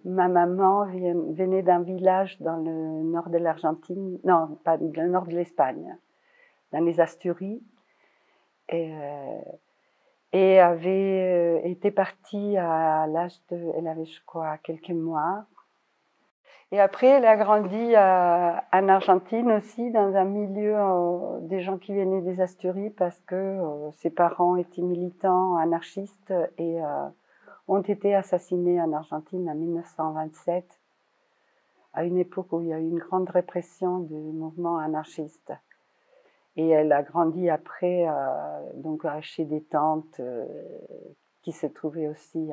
Ma maman venait d'un village dans le nord de l'Argentine, non, pas le nord de l'Espagne, dans les Asturies, et, avait été partie à l'âge de, elle avait, je crois, quelques mois. Et après, elle a grandi en Argentine aussi, dans un milieu des gens qui venaient des Asturies, parce que ses parents étaient militants anarchistes et ont été assassinés en Argentine en 1927, à une époque où il y a eu une grande répression du mouvement anarchiste. Et elle a grandi après donc chez des tantes qui se trouvaient aussi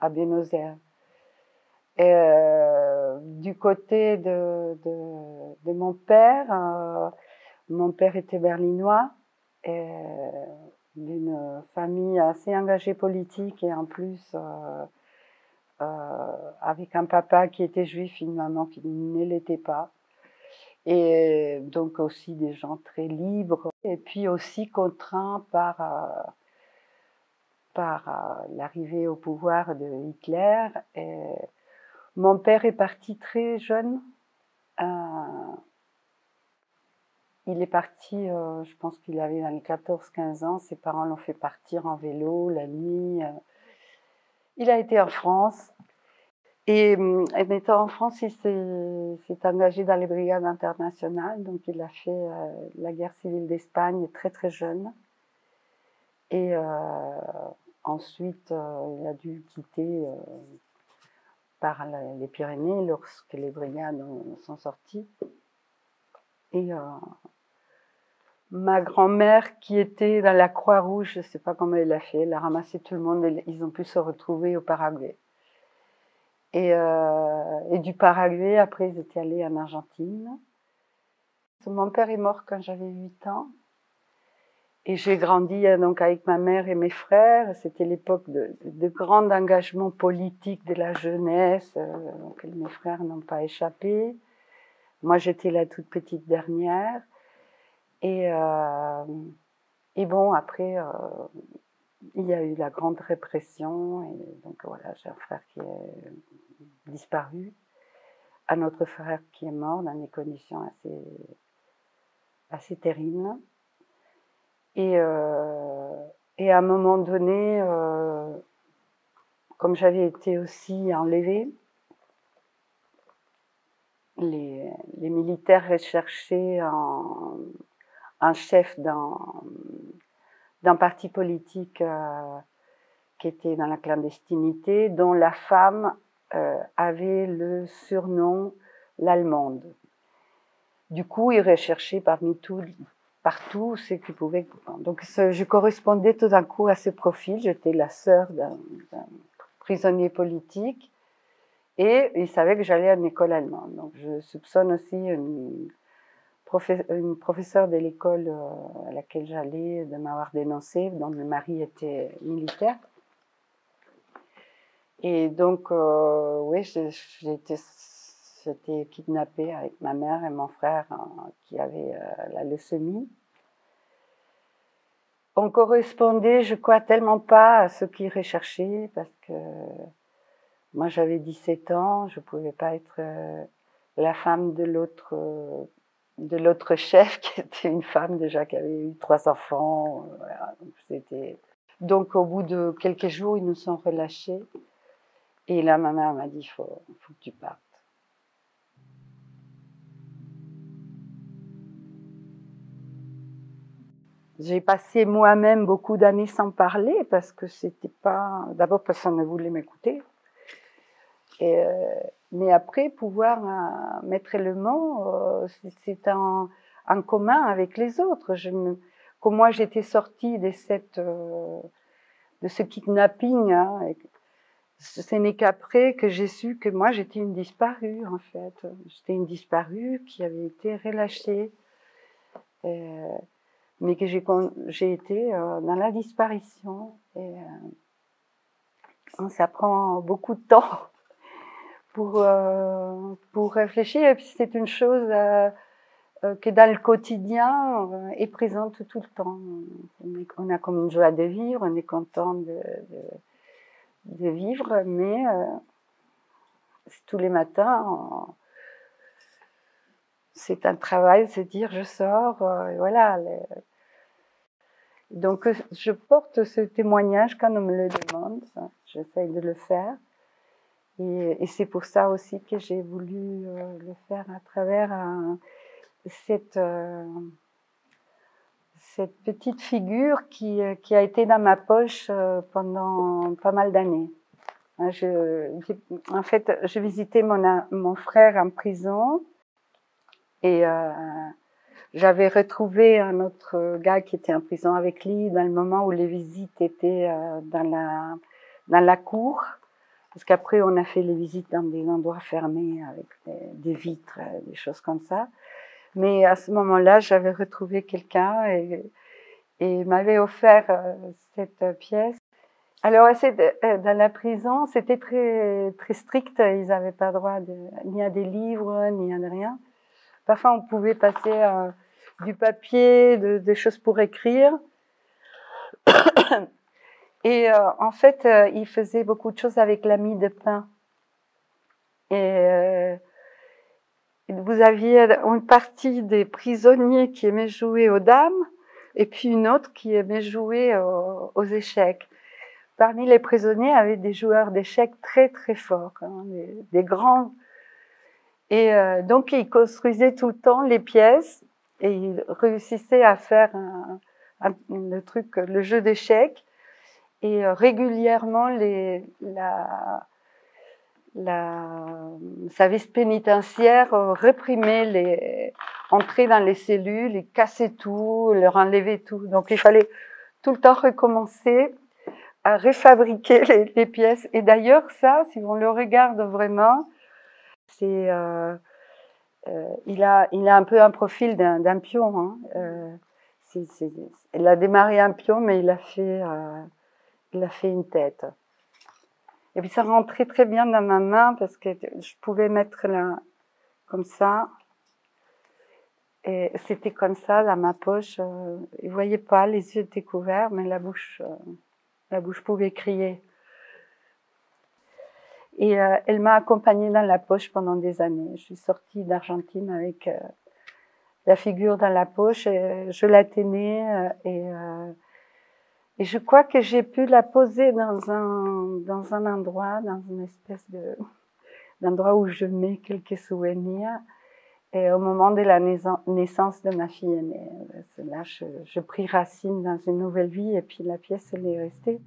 à Buenos Aires. Et, du côté de mon père était berlinois, et, d'une famille assez engagée politique et en plus avec un papa qui était juif, une maman qui ne l'était pas. Et donc aussi des gens très libres, et puis aussi contraints par l'arrivée au pouvoir de Hitler. Et mon père est parti très jeune. Il est parti, je pense qu'il avait dans les 14-15 ans. Ses parents l'ont fait partir en vélo la nuit. Il a été en France. Et en étant en France, il s'est engagé dans les brigades internationales. Donc il a fait la guerre civile d'Espagne très très jeune. Et ensuite, il a dû quitter par les Pyrénées lorsque les brigades sont sorties. Et ma grand-mère, qui était dans la Croix-Rouge, je ne sais pas comment elle a fait, elle a ramassé tout le monde et ils ont pu se retrouver au Paraguay. Et du Paraguay, après, ils étaient allés en Argentine. Mon père est mort quand j'avais 8 ans. Et j'ai grandi donc avec ma mère et mes frères. C'était l'époque de grand engagement politique de la jeunesse, auquel mes frères n'ont pas échappé. Moi, j'étais la toute petite dernière. Et bon, après, il y a eu la grande répression. Et donc voilà, j'ai un frère qui est disparu, un autre frère qui est mort dans des conditions assez terribles. Et à un moment donné, comme j'avais été aussi enlevée, les militaires recherchaient un chef d'un parti politique qui était dans la clandestinité, dont la femme avait le surnom l'Allemande. Du coup, ils recherchaient partout ce qu'ils pouvaient. Donc, je correspondais tout d'un coup à ce profil. J'étais la sœur d'un prisonnier politique et ils savaient que j'allais à une école allemande. Donc, je soupçonne aussi une professeure de l'école à laquelle j'allais de m'avoir dénoncé, dont le mari était militaire. Et donc, oui, j'étais kidnappée avec ma mère et mon frère qui avait la leucémie. On correspondait, je crois, tellement pas à ce qu'ils recherchaient parce que moi j'avais 17 ans, je pouvais pas être la femme de l'autre chef qui était une femme déjà qui avait eu 3 enfants. Voilà. Donc au bout de quelques jours, ils nous sont relâchés. Et là, ma mère m'a dit, faut que tu partes. J'ai passé moi-même beaucoup d'années sans parler parce que c'était pas. D'abord parce qu'on ne voulait m'écouter. Mais après, pouvoir mettre le mot, c'est en commun avec les autres. Comme moi, j'étais sortie de ce kidnapping, hein, ce n'est qu'après que j'ai su que moi, j'étais une disparue, en fait. J'étais une disparue qui avait été relâchée. Mais que j'ai été dans la disparition. Et ça prend beaucoup de temps pour réfléchir. Et puis c'est une chose que dans le quotidien est présente tout le temps. On a comme une joie de vivre, on est content de vivre, mais tous les matins, c'est un travail, c'est dire je sors, voilà. Donc je porte ce témoignage quand on me le demande, j'essaye de le faire. Et c'est pour ça aussi que j'ai voulu le faire à travers cette petite figure qui a été dans ma poche pendant pas mal d'années. En fait, je visitais mon frère en prison et j'avais retrouvé un autre gars qui était en prison avec lui dans le moment où les visites étaient dans la cour. Parce qu'après, on a fait les visites dans des endroits fermés avec des vitres, des choses comme ça. Mais à ce moment-là, j'avais retrouvé quelqu'un et il m'avait offert cette pièce. Alors, dans la prison, c'était très, très strict. Ils n'avaient pas droit ni à des livres, ni à rien. Parfois, on pouvait passer du papier, des choses pour écrire. Et en fait, il faisait beaucoup de choses avec la mie de pain. Et vous aviez une partie des prisonniers qui aimaient jouer aux dames, et puis une autre qui aimait jouer aux échecs. Parmi les prisonniers, il y avait des joueurs d'échecs très très forts, hein, des grands. Et donc, ils construisaient tout le temps les pièces, et ils réussissaient à faire le jeu d'échecs. Et régulièrement, service pénitentiaire réprimait entrer dans les cellules, ils cassaient tout, leur enlevaient tout. Donc il fallait tout le temps recommencer à refabriquer les pièces. Et d'ailleurs, ça, si on le regarde vraiment, c'est il a un peu un profil d'un pion. Hein. Il a démarré un pion, mais il a fait une tête. Et puis ça rentrait très bien dans ma main parce que je pouvais mettre là, comme ça. Et c'était comme ça dans ma poche. Il ne voyait pas, les yeux étaient couverts, mais la bouche pouvait crier. Et elle m'a accompagnée dans la poche pendant des années. Je suis sortie d'Argentine avec la figure dans la poche. Et je la tenais et je crois que j'ai pu la poser dans un endroit, dans une espèce d'endroit où je mets quelques souvenirs. Et au moment de la naissance de ma fille aînée, là, je pris racine dans une nouvelle vie et puis la pièce, elle est restée.